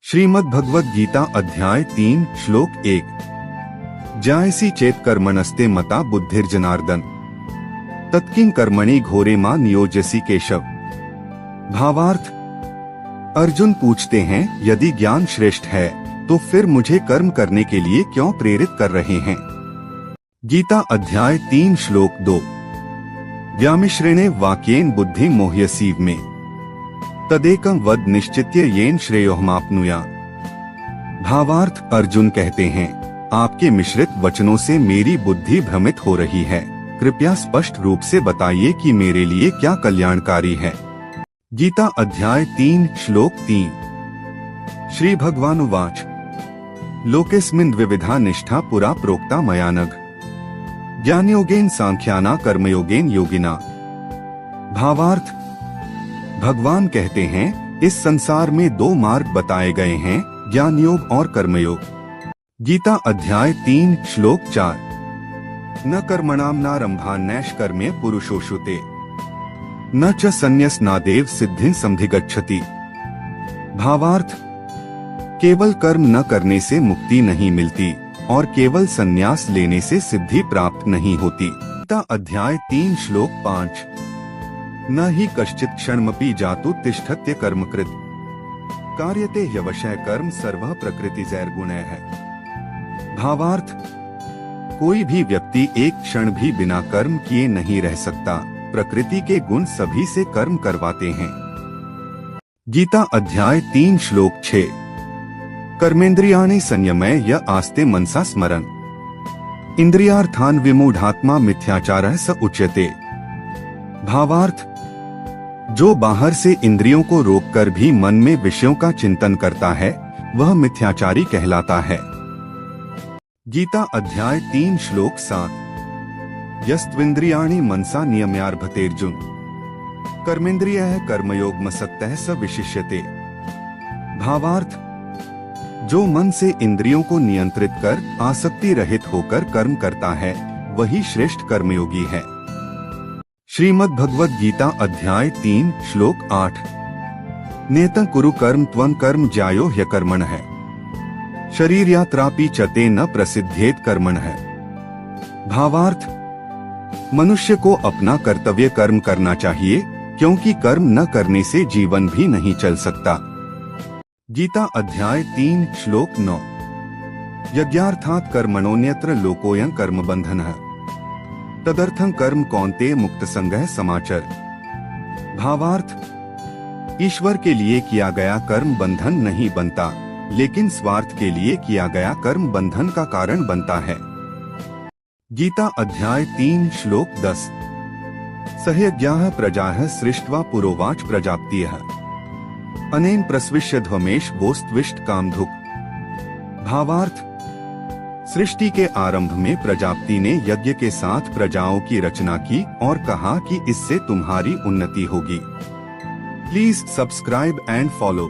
श्रीमद् भगवद गीता अध्याय 3 श्लोक 1। जायसी चेत कर्मणस्ते मता बुद्धिर्जनार्दन तत्किं कर्मणि घोरे मां नियोजसी केशव। भावार्थ। अर्जुन पूछते हैं, यदि ज्ञान श्रेष्ठ है तो फिर मुझे कर्म करने के लिए क्यों प्रेरित कर रहे हैं। गीता अध्याय 3 श्लोक 2। व्यामिश्रेणे वाक्येन बुद्धि मोह्यसीव में तदेकं वद निश्चित्य येन श्रेयोहमाप्नुयात्। भावार्थ। अर्जुन कहते हैं, आपके मिश्रित वचनों से मेरी बुद्धि भ्रमित हो रही है, कृपया स्पष्ट रूप से बताइए कि मेरे लिए क्या कल्याणकारी है। गीता अध्याय 3 श्लोक 3। श्री भगवानुवाच लोकेस्मिन् द्विविधा निष्ठा पुरा प्रोक्ता मया नघ ज्ञानयोगेन सांख्याना कर्मयोगेन योगिना। भावार्थ। भगवान कहते हैं, इस संसार में 2 मार्ग बताए गए हैं, ज्ञान योग और कर्मयोग। गीता अध्याय 3 श्लोक 4। न कर्मणाम नारंभान्नैष कर्मे पुरुषोषुते न च संन्यासनादेव सिद्धिं समधिगच्छति। भावार्थ। केवल कर्म न करने से मुक्ति नहीं मिलती और केवल संन्यास लेने से सिद्धि प्राप्त नहीं होती। गीता अध्याय 3 श्लोक 5। न हि कश्चित् क्षणमपि जातु तिष्ठत्य कर्मकृत् कार्यते ह्यवशः कर्म सर्वः प्रकृतिजैर्गुणैः। भावार्थ। कोई भी व्यक्ति एक क्षण भी बिना कर्म किए नहीं रह सकता, प्रकृति के गुण सभी से कर्म करवाते हैं। गीता अध्याय 3 श्लोक 6। कर्मेन्द्रियाणि संयमय य आस्ते मनसा स्मरन् इंद्रियार्थान विमूढ़ात्मा मिथ्याचारः स उच्यते। भावार्थ। जो बाहर से इंद्रियों को रोककर भी मन में विषयों का चिंतन करता है वह मिथ्याचारी कहलाता है। गीता अध्याय 3 श्लोक 7। यस्त्विन्द्रियाणि मनसा नियम्यारभतेर्जुन कर्मेन्द्रियः कर्मयोगमसक्तः स विशिष्यते। भावार्थ। जो मन से इंद्रियों को नियंत्रित कर आसक्ति रहित होकर कर्म करता है वही श्रेष्ठ कर्मयोगी है। श्रीमद् भगवद गीता अध्याय 3 श्लोक 8। नेतं कुरु कर्म त्वं कर्म ज्यायो ह्यकर्मणः शरीर यात्रापि चते न प्रसिद्धेत कर्मणः। भावार्थ। मनुष्य को अपना कर्तव्य कर्म करना चाहिए, क्योंकि कर्म न करने से जीवन भी नहीं चल सकता। गीता अध्याय 3 श्लोक 9। यज्ञार्थात् कर्मणोऽन्यत्र लोकोऽयं कर्म बन्धनः तदर्थं कर्म कौन्तेय मुक्त संगः समाचर। भावार्थ। ईश्वर के लिए किया गया कर्म बंधन नहीं बनता, लेकिन स्वार्थ के लिए किया गया कर्म बंधन का कारण बनता है। गीता अध्याय 3 श्लोक 10। सहयज्ञाः प्रजाः सृष्ट्वा पुरोवाच प्रजापत्यः अनेन प्रस्विष्य ध्वमेश वोस्त्विष्ट कामधुक्। भावार्थ। सृष्टि के आरंभ में प्रजापति ने यज्ञ के साथ प्रजाओं की रचना की और कहा कि इससे तुम्हारी उन्नति होगी। Please subscribe and follow.